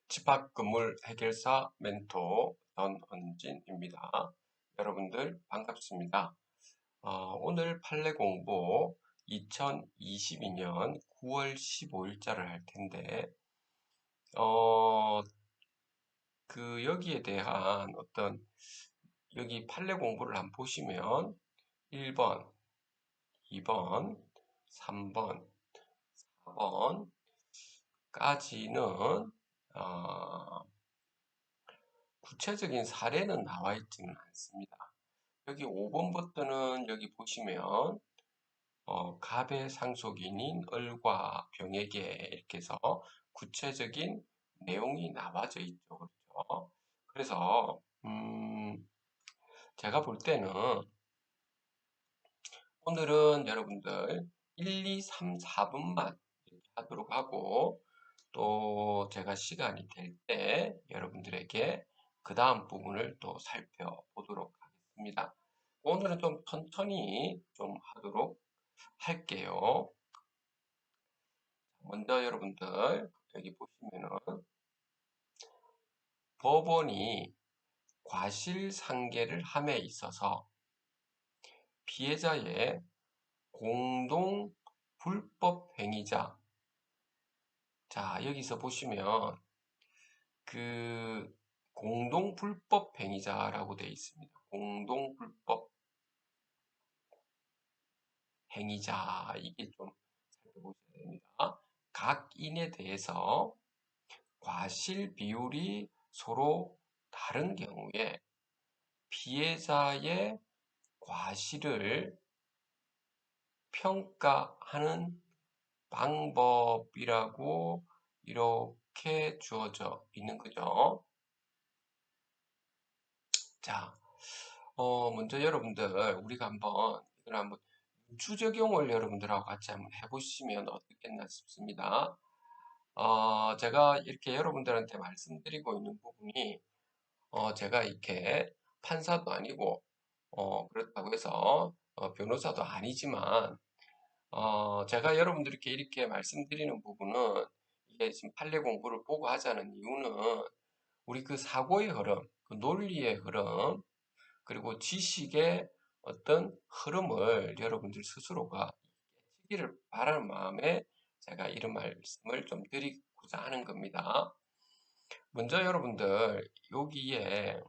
집합건물 해결사 멘토 전헌진입니다. 여러분들 반갑습니다. 오늘 판례 공부 2022년 9월 15일자를 할 텐데 여기에 대한 여기 판례 공부를 한번 보시면 1번, 2번, 3번, 4번까지는 구체적인 사례는 나와 있지는 않습니다. 여기 5번부터는 여기 보시면 갑의 상속인인 을과 병에게 이렇게 해서 구체적인 내용이 나와져 있죠. 그렇죠? 그래서 제가 볼 때는 오늘은 여러분들 1, 2, 3, 4분만 하도록 하고 또 제가 시간이 될 때 여러분들에게 그 다음 부분을 또 살펴보도록 하겠습니다. 오늘은 좀 천천히 좀 하도록 할게요. 먼저 여러분들 여기 보시면은 법원이 과실상계를 함에 있어서 피해자의 공동 불법 행위자, 자 여기서 보시면 그 공동 불법 행위자라고 되어 있습니다. 공동 불법 행위자, 이게 좀 살펴보셔야 됩니다. 각 인에 대해서 과실 비율이 서로 다른 경우에 피해자의 과실을 평가하는 방법이라고 이렇게 주어져 있는 거죠. 자, 먼저 여러분들 우리가 이걸 한번 유추 적용을 여러분들하고 같이 한번 해보시면 어떻겠나 싶습니다. 제가 이렇게 여러분들한테 말씀드리고 있는 부분이 제가 이렇게 판사도 아니고 그렇다고 해서 변호사도 아니지만 제가 여러분들께 이렇게 말씀드리는 부분은 이게 지금 판례 공부를 보고 하자는 이유는 우리 그 사고의 흐름, 그 논리의 흐름, 그리고 지식의 어떤 흐름을 여러분들 스스로가 깨치기를 바라는 마음에 제가 이런 말씀을 좀 드리고자 하는 겁니다. 먼저 여러분들 여기에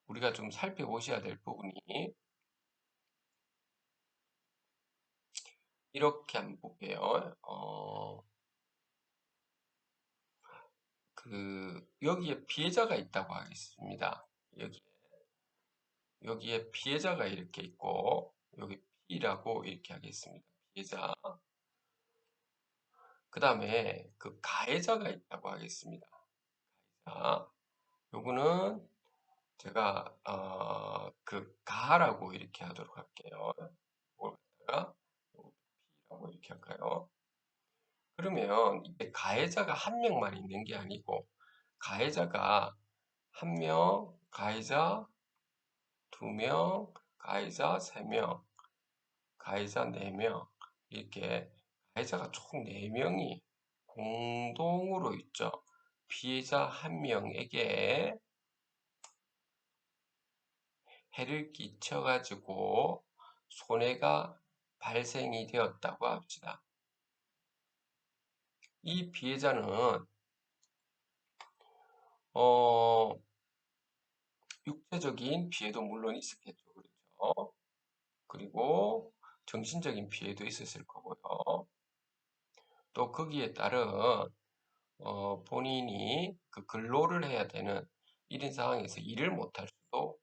우리가 좀 살펴보셔야 될 부분이 이렇게 한번 볼게요. 여기에 피해자가 있다고 하겠습니다. 여기에 피해자가 이렇게 있고 여기 P라고 이렇게 하겠습니다. 피해자. 그 다음에 그 가해자가 있다고 하겠습니다. 자, 요거는 제가 그 가라고 이렇게 하도록 할게요. 이걸 갖다가 P라고 이렇게 할까요? 그러면 이게 가해자가 한 명만 있는 게 아니고 가해자가 한 명, 가해자 두 명, 가해자 세 명, 가해자 네 명, 이렇게 가해자가 총 4명이 공동으로 있죠. 피해자 한 명에게 해를 끼쳐가지고 손해가 발생이 되었다고 합시다. 이 피해자는 육체적인 피해도 물론 있었겠죠. 그렇죠? 그리고 정신적인 피해도 있었을 거고요. 또 거기에 따른 본인이 그 근로를 해야 되는 이런 상황에서 일을 못할 수도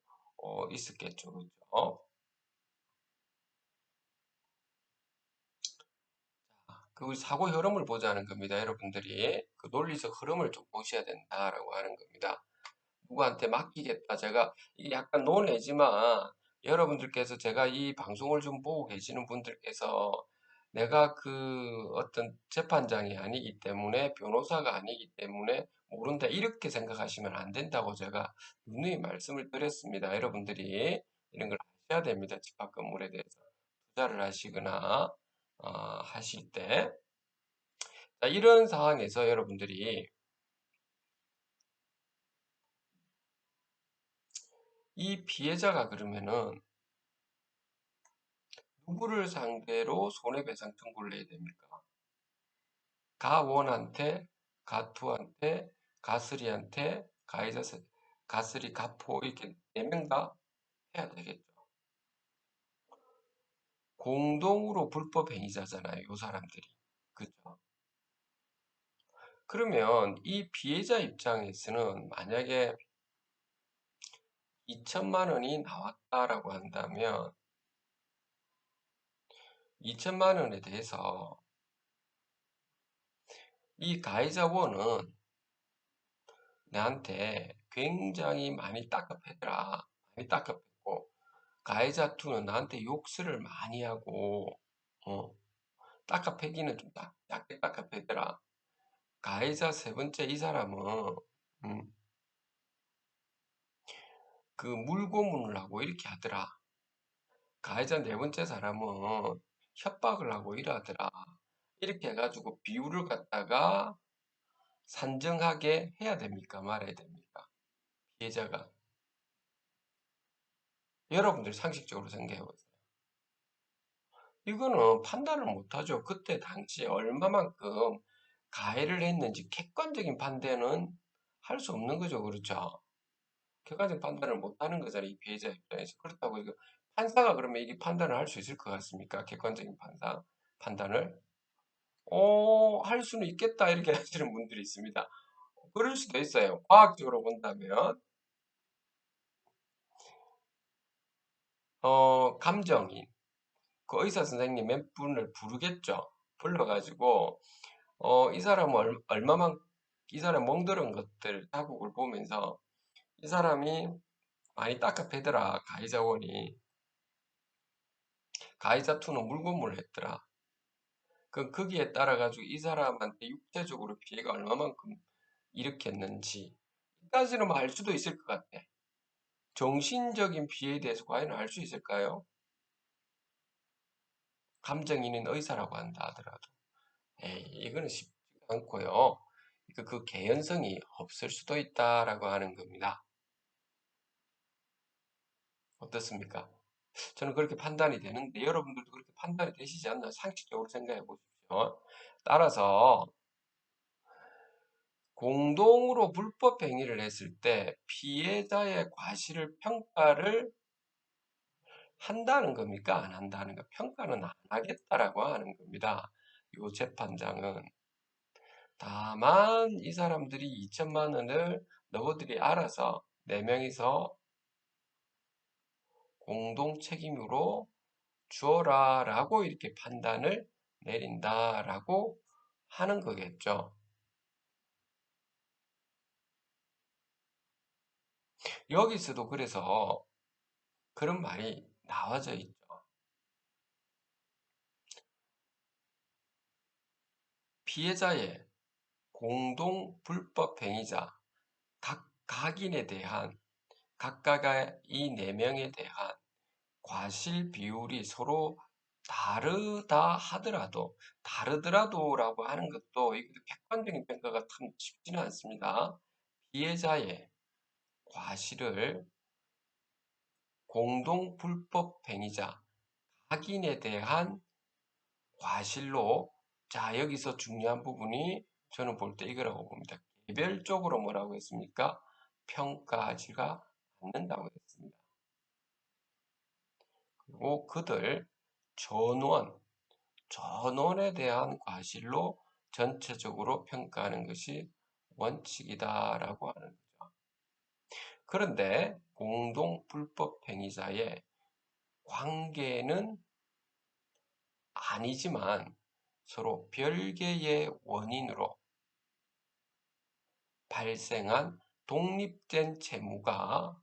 있었겠죠. 그렇죠? 그 사고 흐름을 보자는 겁니다. 여러분들이 그 논리적 흐름을 좀 보셔야 된다라고 하는 겁니다. 누구한테 맡기겠다. 제가 이게 약간 논외지만 여러분들께서 제가 이 방송을 좀 보고 계시는 분들께서 내가 그 어떤 재판장이 아니기 때문에 변호사가 아니기 때문에 모른다 이렇게 생각하시면 안 된다고 제가 누누이 말씀을 드렸습니다. 여러분들이 이런 걸 하셔야 됩니다. 집합 건물에 대해서 투자를 하시거나 하실 때 자, 이런 상황에서 여러분들이 이 피해자가 그러면은 누구를 상대로 손해배상 청구를 해야 됩니까? 가원한테, 가투한테, 가쓰리한테, 가쓰리, 가포 이렇게 4명 다 해야 되겠죠. 공동으로 불법 행위자잖아요, 요 사람들이. 그죠? 그러면 이 피해자 입장에서는 만약에 2천만 원이 나왔다라고 한다면 2천만 원에 대해서 이 가해자 원은 나한테 굉장히 많이 닦아패더라. 많이 닦아패고 가해자 투는 나한테 욕설을 많이 하고 어, 닦아패기는 좀 약게 닦아패더라. 가해자 세 번째 이 사람은 음, 그 물고문을 하고 이렇게 하더라. 가해자 네 번째 사람은 협박을 하고 이러더라. 이렇게 해가지고 비율을 갖다가 산정하게 해야 됩니까? 말아야 됩니까? 피해자가. 여러분들 상식적으로 생각해 보세요. 이거는 판단을 못하죠. 그때 당시에 얼마만큼 가해를 했는지 객관적인 판단은 할 수 없는 거죠. 그렇죠? 객관적인 판단을 못하는 거잖아요. 이 피해자 입장에서. 그렇다고 이거 판사가 그러면 이게 판단을 할 수 있을 것 같습니까? 객관적인 판단을? 할 수는 있겠다. 이렇게 하시는 분들이 있습니다. 그럴 수도 있어요. 과학적으로 본다면, 감정인, 그 의사 선생님 몇 분을 부르겠죠. 불러가지고, 이 사람은 얼마만, 이 사람 멍들은 것들, 자국을 보면서, 이 사람이 많이 닦아패더라, 가해자원이. 가해자2는 물고문을 했더라. 거기에 따라가지고 이 사람한테 육체적으로 피해가 얼마만큼 일으켰는지, 까지는 알 수도 있을 것 같아. 정신적인 피해에 대해서 과연 알 수 있을까요? 감정인은 의사라고 한다 하더라도. 에이, 이거는 쉽지 않고요. 그 개연성이 없을 수도 있다라고 하는 겁니다. 어떻습니까? 저는 그렇게 판단이 되는데 여러분들도 그렇게 판단이 되시지 않나 상식적으로 생각해 보십시오. 따라서 공동으로 불법 행위를 했을 때 피해자의 과실을 평가를 한다는 겁니까? 안 한다는 거? 평가는 안 하겠다라고 하는 겁니다. 이 재판장은. 다만 이 사람들이 2천만 원을 너희들이 알아서 4명이서 공동 책임으로 주어라 라고 이렇게 판단을 내린다라고 하는 거겠죠. 여기서도 그래서 그런 말이 나와져 있죠. 피해자의 공동 불법 행위자 각인에 대한 각각의 이 4명에 대한 과실 비율이 서로 다르더라도라고 하는 것도 이것도 객관적인 평가가 참 쉽지는 않습니다. 피해자의 과실을 공동 불법 행위자 확인에 대한 과실로 자 여기서 중요한 부분이 저는 볼 때 이거라고 봅니다. 개별적으로 뭐라고 했습니까? 평가하지가 않는다고 했습니다. 그리고 그들 전원에 대한 과실로 전체적으로 평가하는 것이 원칙이다라고 하는 거죠. 그런데 공동 불법 행위자의 관계는 아니지만 서로 별개의 원인으로 발생한 독립된 채무가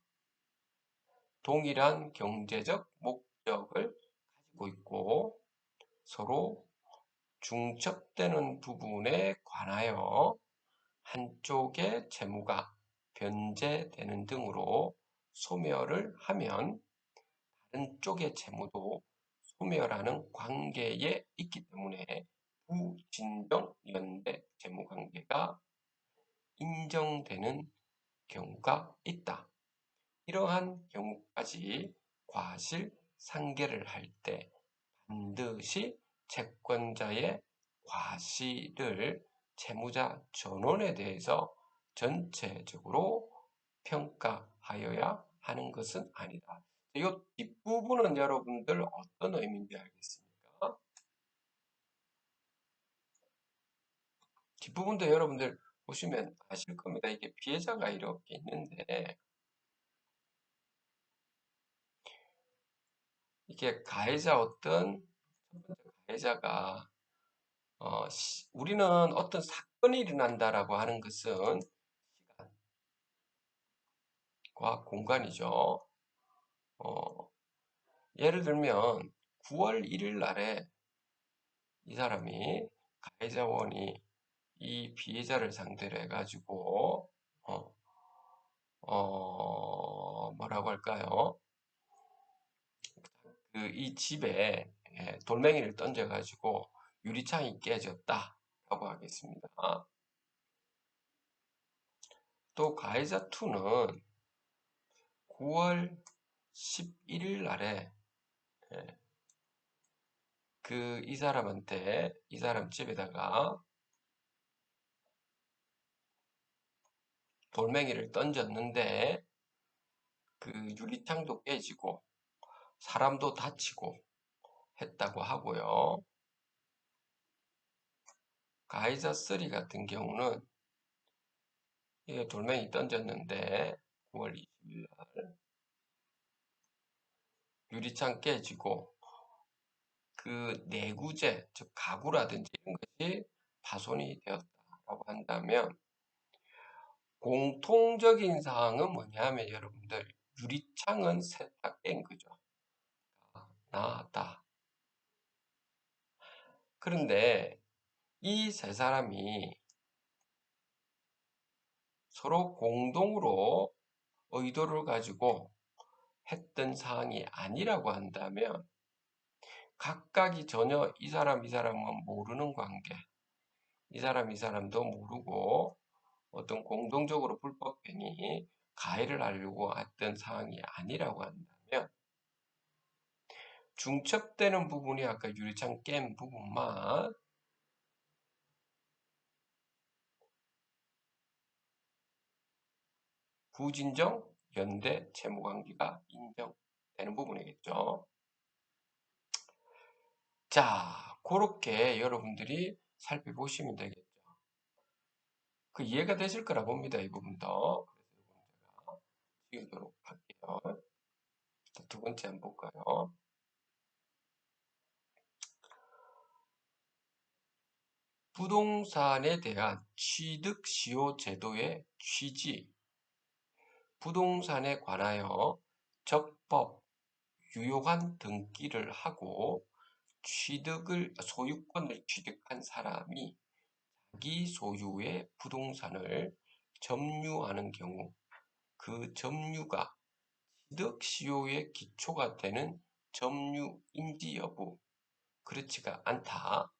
동일한 경제적 목적을 가지고 있고 서로 중첩되는 부분에 관하여 한쪽의 채무가 변제되는 등으로 소멸을 하면 다른 쪽의 채무도 소멸하는 관계에 있기 때문에 부진정 연대 재무관계가 인정되는 경우가 있다. 이러한 경우까지 과실상계를 할 때 반드시 채권자의 과실을 채무자 전원에 대해서 전체적으로 평가하여야 하는 것은 아니다. 이 뒷부분은 여러분들 어떤 의미인지 알겠습니까? 뒷부분도 여러분들 보시면 아실 겁니다. 이게 피해자가 이렇게 있는데 이게 가해자 첫 번째 가해자가 우리는 어떤 사건이 일어난다라고 하는 것은 시간과 공간이죠. 예를 들면 9월 1일 날에 이 사람이 가해자원이 이 피해자를 상대로 해가지고 뭐라고 할까요? 이 집에 돌멩이를 던져가지고 유리창이 깨졌다라고 하겠습니다. 또 가해자 2는 9월 11일 날에 이 사람한테 이 사람 집에다가 돌멩이를 던졌는데 그 유리창도 깨지고 사람도 다치고 했다고 하고요. 가해자 3 같은 경우는 돌멩이 던졌는데 9월 20일 날 유리창 깨지고 그 내구재, 즉 가구라든지 이런 것이 파손이 되었다라고 한다면 공통적인 사항은 뭐냐면 여러분들 유리창은 셋 다 깬 거죠. 나다. 그런데 이 세 사람이 서로 공동으로 의도를 가지고 했던 사항이 아니라고 한다면 각각이 전혀 이 사람은 모르는 관계, 이 사람도 모르고 어떤 공동적으로 불법행위, 가해를 하려고 했던 사항이 아니라고 한다면 중첩되는 부분이 아까 유리창 깬 부분만 부진정, 연대, 채무관계가 인정되는 부분이겠죠. 자, 그렇게 여러분들이 살펴보시면 되겠죠. 그 이해가 되실 거라 봅니다. 이 부분도. 그래서 제가 지우도록 할게요. 두 번째 한번 볼까요? 부동산에 대한 취득시효 제도의 취지, 부동산에 관하여 적법, 유효한 등기를 하고 소유권을 취득한 사람이 자기 소유의 부동산을 점유하는 경우 그 점유가 취득시효의 기초가 되는 점유인지 여부, 그렇지가 않다.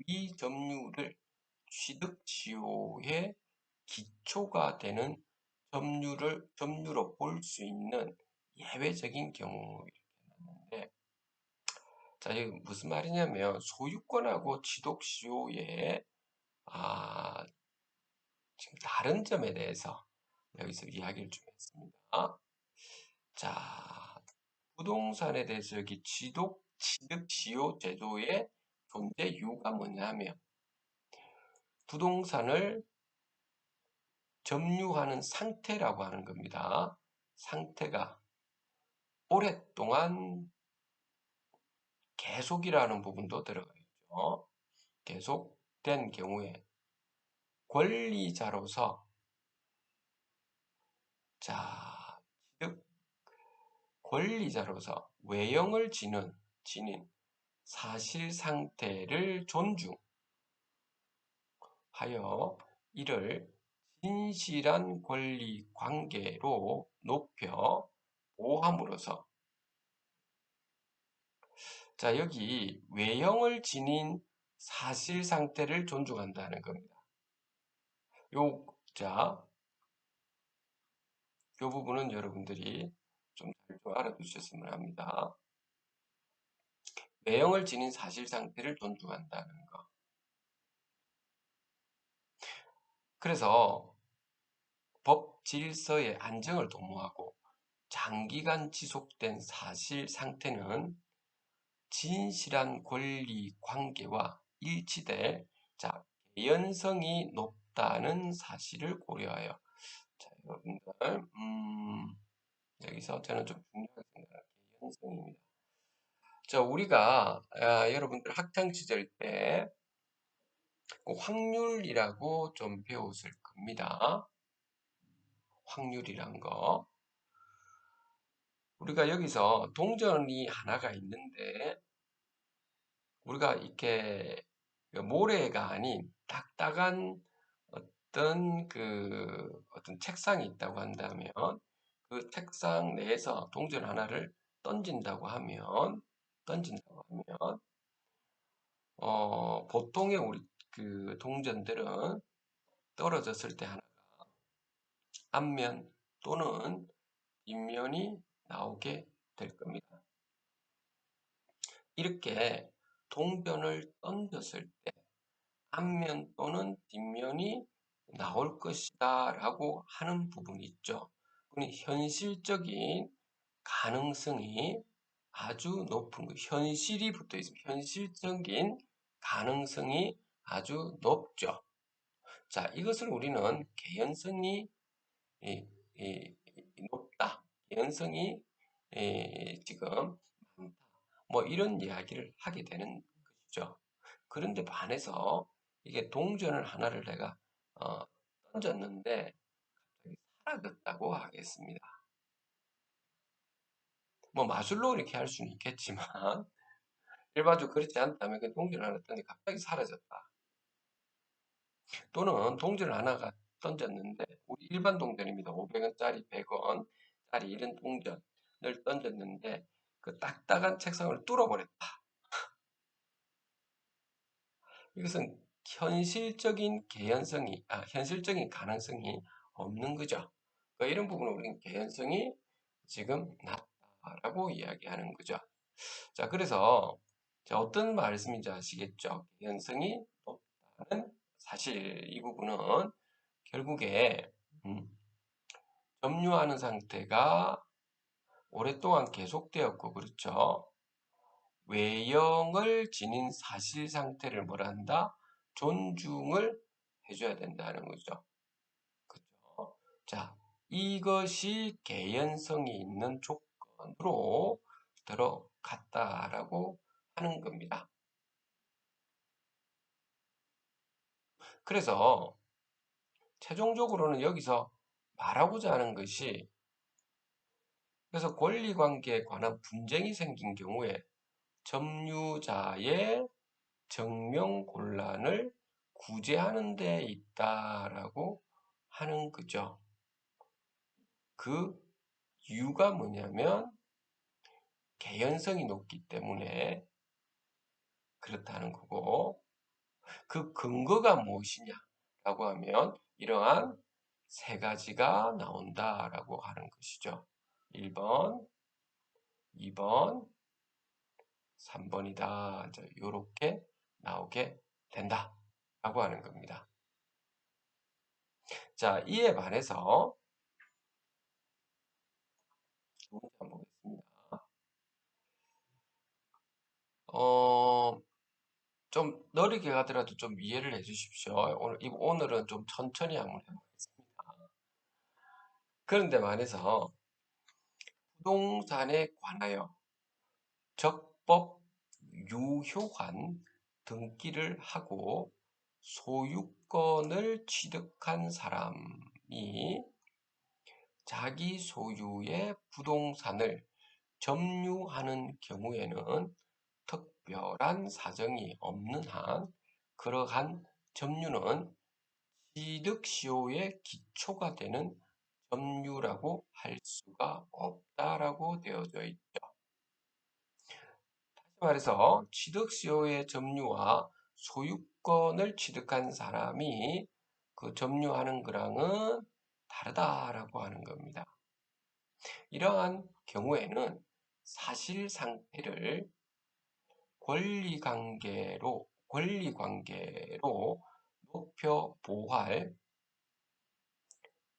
위 점유를 취득시효의 기초가 되는 점유로 볼 수 있는 예외적인 경우 이렇게 나는데, 자, 이게 무슨 말이냐면 소유권하고 취득시효의 지금 다른 점에 대해서 여기서 이야기를 좀 했습니다. 자, 부동산에 대해서 여기 취득시효 제도의 존재 이유가 뭐냐면 부동산을 점유하는 상태라고 하는 겁니다. 상태가 오랫동안 계속이라는 부분도 들어가 있죠. 계속된 경우에 권리자로서 취득 권리자로서 외형을 지닌 사실 상태를 존중하여 이를 진실한 권리 관계로 높여 보함으로써, 자, 여기 외형을 지닌 사실 상태를 존중한다는 겁니다. 요, 자, 요 부분은 여러분들이 좀 잘 좀 알아두셨으면 합니다. 외형을 지닌 사실 상태를 존중한다는 거. 그래서 법 질서의 안정을 도모하고 장기간 지속된 사실 상태는 진실한 권리 관계와 일치돼 자, 개연성이 높다는 사실을 고려하여 자, 여러분들 여기서 저는 좀 중요하게 생각하는 개연성입니다. 자, 우리가 여러분들 학창 시절 때 그 확률이라고 좀 배웠을 겁니다. 확률이란 거. 우리가 여기서 동전이 하나가 있는데 우리가 이렇게 그 모래가 아닌 딱딱한 어떤 책상이 있다고 한다면 그 책상 내에서 동전 하나를 던진다고 하면 보통의 우리 그 동전들은 떨어졌을 때 하나가 앞면 또는 뒷면이 나오게 될 겁니다. 이렇게 동전을 던졌을 때 앞면 또는 뒷면이 나올 것이다 라고 하는 부분이 있죠. 현실적인 가능성이 아주 높은 거, 현실이 붙어 있습니다. 현실적인 가능성이 아주 높죠. 자, 이것을 우리는 개연성이 이, 이, 높다. 개연성이 지금 많다. 뭐 이런 이야기를 하게 되는 것이죠. 그런데 반해서 이게 동전을 하나를 내가 어, 던졌는데 갑자기 사라졌다고 하겠습니다. 뭐 마술로 이렇게 할 수는 있겠지만 일반적으로 그렇지 않다면 그 동전을 하나 던졌는데 갑자기 사라졌다. 또는 동전을 하나가 던졌는데 우리 일반 동전입니다. 500원짜리, 100원짜리 이런 동전을 던졌는데 그 딱딱한 책상을 뚫어버렸다. 이것은 현실적인 가능성이 없는 거죠. 그러니까 이런 부분을 우리는 개연성이 지금 낮다라고 이야기하는 거죠. 자, 그래서 어떤 말씀인지 아시겠죠? 개연성이 높다는 사실 이 부분은 결국에 음, 점유하는 상태가 오랫동안 계속되었고 그렇죠. 외형을 지닌 사실 상태를 뭐란다? 존중을 해줘야 된다는 거죠. 그죠? 자, 이것이 개연성이 있는 조건으로 들어갔다라고 하는 겁니다. 그래서 최종적으로는 여기서 말하고자 하는 것이 그래서 권리관계에 관한 분쟁이 생긴 경우에 점유자의 정명곤란을 구제하는 데 있다라고 하는 거죠. 그 이유가 뭐냐면 개연성이 높기 때문에 그렇다는 거고 그 근거가 무엇이냐라고 하면 이러한 세 가지가 나온다라고 하는 것이죠. 1번, 2번, 3번이다. 이렇게 나오게 된다라고 하는 겁니다. 자, 이에 반해서 두 번째 한번 보겠습니다. 좀 느리게 가더라도 좀 이해를 해 주십시오. 오늘은 좀 천천히 한번 해보겠습니다. 그런데 반해서 부동산에 관하여 적법 유효한 등기를 하고 소유권을 취득한 사람이 자기 소유의 부동산을 점유하는 경우에는 특별한 사정이 없는 한 그러한 점유는 취득시효의 기초가 되는 점유라고 할 수가 없다라고 되어져 있죠. 다시 말해서 취득시효의 점유와 소유권을 취득한 사람이 그 점유하는 거랑은 다르다라고 하는 겁니다. 이러한 경우에는 사실 상태를 권리관계로 높여 보호할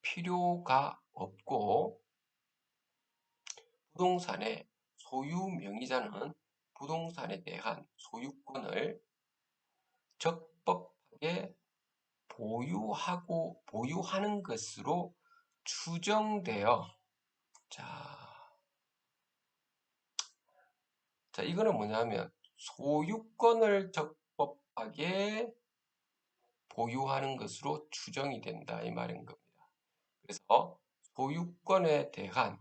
필요가 없고, 부동산의 소유 명의자는 부동산에 대한 소유권을 적법하게 보유하는 것으로 추정되어, 자, 이거는 뭐냐면 소유권을 적법하게 보유하는 것으로 추정이 된다 이 말인 겁니다. 그래서 소유권에 대한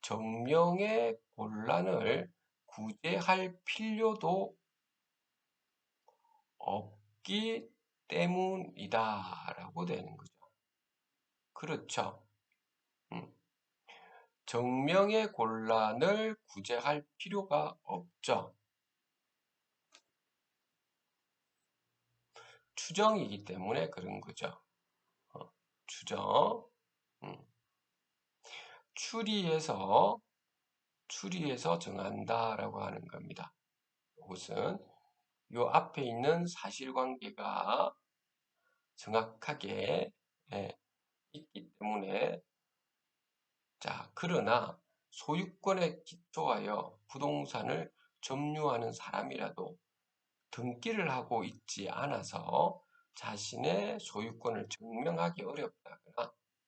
정명의 곤란을 구제할 필요도 없기 때문이다라고 되는 거죠. 그렇죠. 정명의 곤란을 구제할 필요가 없죠. 추정이기 때문에 그런 거죠. 추정. 추리해서 정한다라고 하는 겁니다. 이것은 요 앞에 있는 사실관계가 정확하게 있기 때문에, 자, 그러나 소유권에 기초하여 부동산을 점유하는 사람이라도 등기를 하고 있지 않아서 자신의 소유권을 증명하기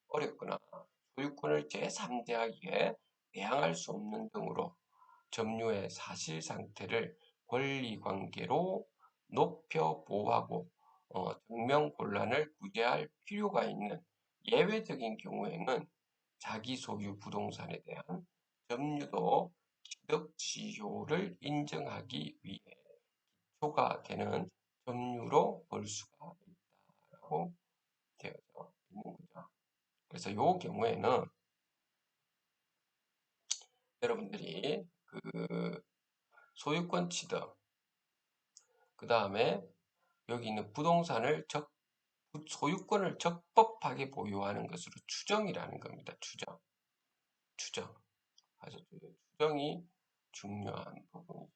어렵거나 소유권을 제3자에게 대항할 수 없는 등으로 점유의 사실 상태를 권리관계로 높여 보호하고 증명 곤란을 구제할 필요가 있는 예외적인 경우에는 자기 소유 부동산에 대한 점유도 취득지효를 인정하기 위해 기초가 되는 점유로 볼 수가 있다라고 되어져 있는 거죠. 그래서 이 경우에는 여러분들이 그 소유권 취득, 그 다음에 여기 있는 소유권을 적법하게 보유하는 것으로 추정이라는 겁니다. 추정. 아주 추정이 중요한 부분이죠.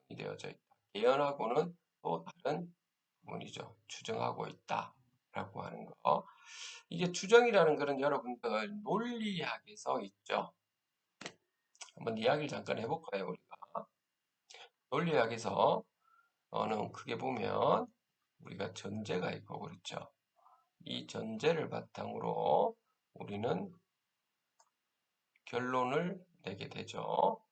추정이 되어져 있다. 예언하고는 또 다른 부분이죠. 추정하고 있다라고 하는 거. 이게 추정이라는 것은 여러분들 논리학에서 있죠. 한번 이야기를 잠깐 해볼까요, 우리가? 논리학에서 크게 보면 우리가 전제가 있고 그렇죠. 이 전제를 바탕으로 우리는 결론을 내게 되죠.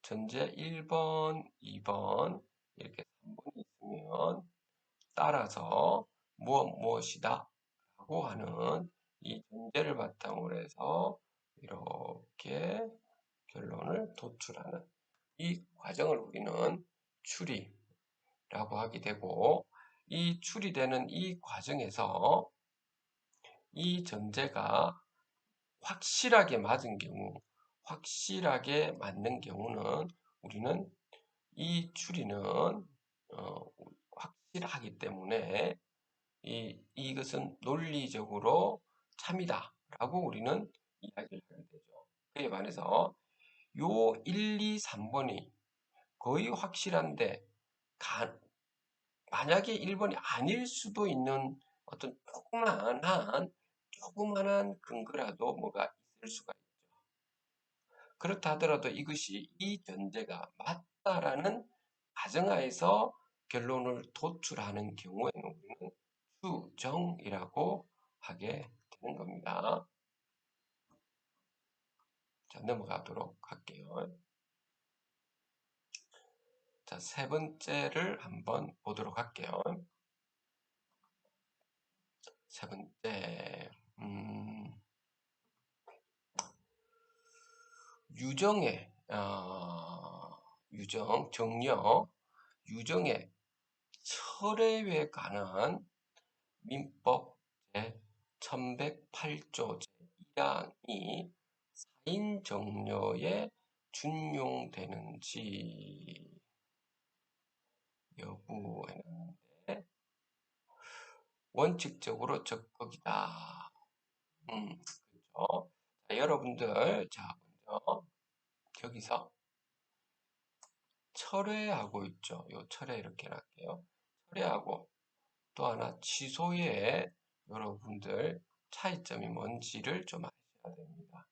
전제 1번, 2번 이렇게 3번이 있으면 따라서 무엇이다 라고 하는 이 전제를 바탕으로 해서 이렇게 결론을 도출하는 이 과정을 우리는 추리라고 하게 되고, 이 추리되는 이 과정에서 이 전제가 확실하게 맞는 경우는 우리는 이 추리는 확실하기 때문에 이것은 논리적으로 참이다라고 우리는 이야기를 하게 되죠. 그에 반해서 요 1, 2, 3번이 거의 확실한데 만약에 1번이 아닐 수도 있는 어떤 조그만한 근거라도 뭐가 있을 수가 있죠. 그렇다 하더라도 이것이 이 전제가 맞다라는 가정하에서 결론을 도출하는 경우에는 우리는 추정이라고 하게 되는 겁니다. 자, 넘어가도록 할게요. 자, 세 번째를 한번 보도록 할게요. 세 번째, 유정의 철회에 관한 민법 제1108조 제1항이 사인 정려에 준용되는지 여부 해놨는데 원칙적으로 적극이다. 그렇죠. 자, 여러분들, 자, 먼저 여기서 철회하고 있죠. 요 철회 이렇게 놨게요. 철회하고 또 하나 취소의 여러분들 차이점이 뭔지를 좀 아셔야 됩니다.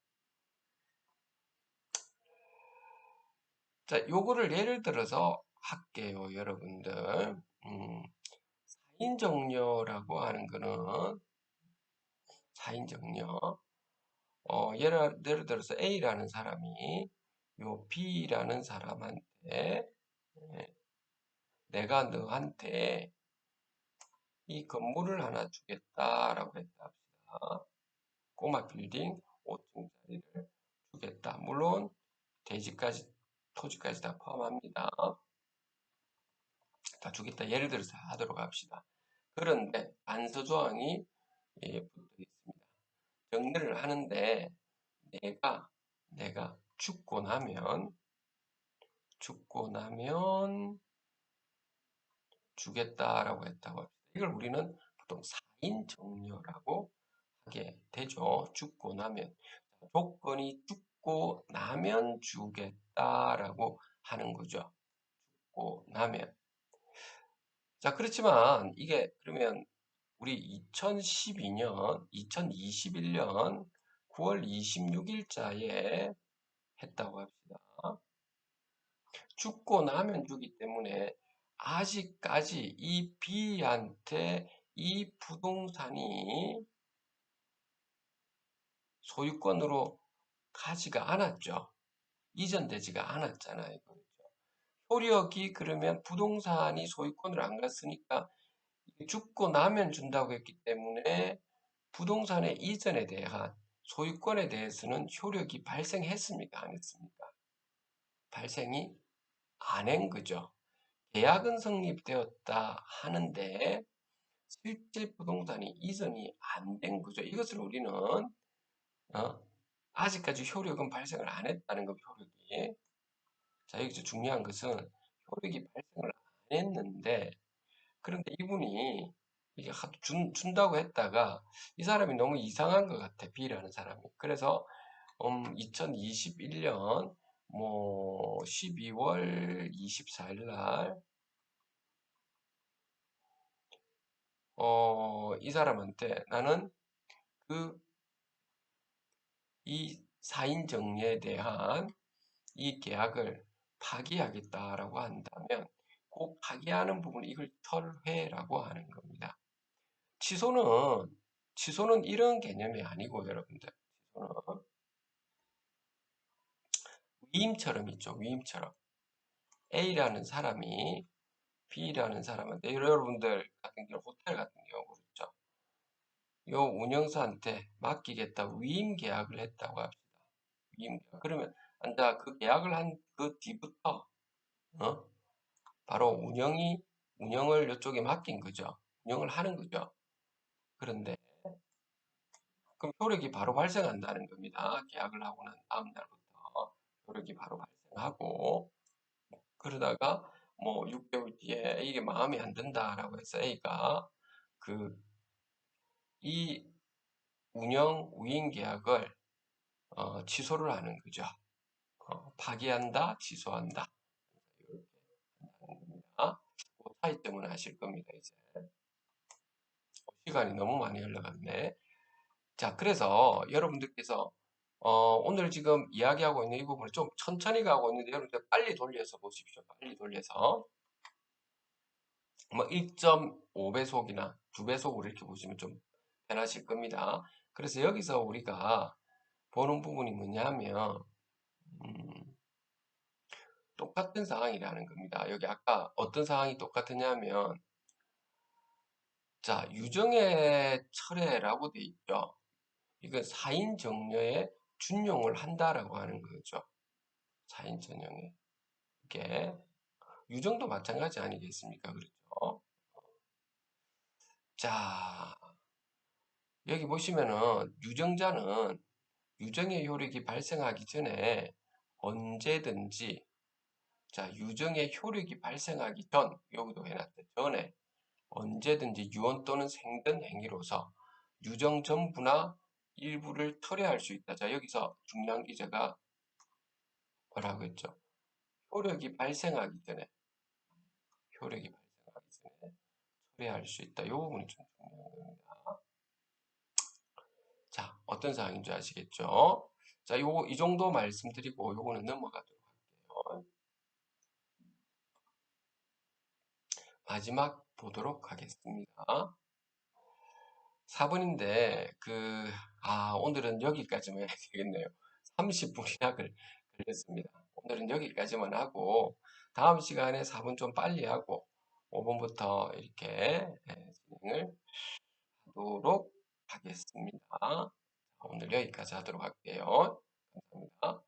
자, 요거를 예를 들어서 할게요, 여러분들. 사인정려라고 하는 거는 사인정려. 예를 들어서 A라는 사람이 요 B라는 사람한테 예, 내가 너한테 이 건물을 하나 주겠다라고 했다 합시다. 꼬마 빌딩 5층짜리를 주겠다. 물론 대지까지 토지까지 다 포함합니다. 다 주겠다. 예를 들어서 하도록 합시다. 그런데 안서 조항이 붙어 있습니다. 정리를 하는데 내가 죽고 나면 주겠다라고 했다고 합니다. 이걸 우리는 보통 사인 정려라고 하게 되죠. 죽고 나면 조건이 죽고 나면 주겠다라고 하는 거죠. 죽고 나면. 자, 그렇지만 이게 그러면 우리 2012년, 2021년 9월 26일자에 했다고 합시다. 죽고 나면 주기 때문에 아직까지 이 B한테 이 부동산이 소유권으로 가지가 않았죠. 이전되지가 않았잖아요. 그렇죠? 효력이 그러면 부동산이 소유권으로 안 갔으니까 죽고 나면 준다고 했기 때문에 부동산의 이전에 대한 소유권에 대해서는 효력이 발생했습니까? 안 했습니까? 발생이 안 한 거죠. 계약은 성립되었다 하는데 실제 부동산이 이전이 안 된 거죠. 이것을 우리는 아직까지 효력은 발생을 안 했다는 거, 효력이. 자, 여기서 중요한 것은 효력이 발생을 안 했는데, 그런데 이분이 이게 준다고 했다가 이 사람이 너무 이상한 것 같아, B라는 사람이. 그래서 2021년 뭐 12월 24일 날 이 사람한테 나는 이 사인 정리에 대한 이 계약을 파기하겠다라고 한다면 그 파기하는 부분 이걸 철회라고 하는 겁니다. 취소는 이런 개념이 아니고 여러분들 취소는 위임처럼 있죠. 위임처럼 A라는 사람이 B라는 사람한테 여러분들 같은 경우 호텔 같은 경우 그렇죠. 요 운영사한테 맡기겠다고 위임 계약을 했다고 합시다. 위임 계약. 그러면 앉아 그 계약을 한 그 뒤부터 바로 운영을 이쪽에 맡긴 거죠. 운영을 하는 거죠. 그런데 그럼 효력이 바로 발생한다는 겁니다. 계약을 하고 난 다음 날부터 효력이 바로 발생하고 그러다가 뭐 6개월 뒤에 이게 마음에 안 든다라고 해서 A가 이 운영 우인 계약을 취소를 하는 거죠. 파기한다, 취소한다. 이렇게 한다는 겁니다. 그 차이점은 아실 겁니다, 이제. 시간이 너무 많이 흘러갔네. 자, 그래서 여러분들께서 오늘 지금 이야기하고 있는 이 부분을 좀 천천히 가고 있는데 여러분들 빨리 돌려서 보십시오. 빨리 돌려서. 뭐 1.5배속이나 2배속으로 이렇게 보시면 좀 편하실 겁니다. 그래서 여기서 우리가 보는 부분이 뭐냐면 똑같은 상황이라는 겁니다. 여기 아까 어떤 상황이 똑같으냐면 자, 유정의 철회라고 돼 있죠. 이건 사인 정려에 준용을 한다라고 하는 거죠. 사인 전형에. 이게 유정도 마찬가지 아니겠습니까? 그렇죠? 자, 여기 보시면은 유정자는 유정의 효력이 발생하기 전에 언제든지 자, 유정의 효력이 발생하기 전, 여기도 해놨다. 전에 언제든지 유언 또는 생든 행위로서 유정 전부나 일부를 철회할 수 있다. 자, 여기서 중요한 게 제가 뭐라고 했죠? 효력이 발생하기 전에, 효력이 발생하기 전에 철회할 수 있다. 이 부분이 좀 중요한 겁니다. 자, 어떤 사항인 줄 아시겠죠? 자, 이 정도 말씀드리고 요거는 넘어가도록 할게요. 마지막 보도록 하겠습니다. 4번인데, 오늘은 여기까지만 해야 되겠네요. 30분이나 걸렸습니다. 오늘은 여기까지만 하고, 다음 시간에 4번 좀 빨리 하고, 5번부터 이렇게 진행을 하도록 하겠습니다. 오늘 여기까지 하도록 할게요. 감사합니다.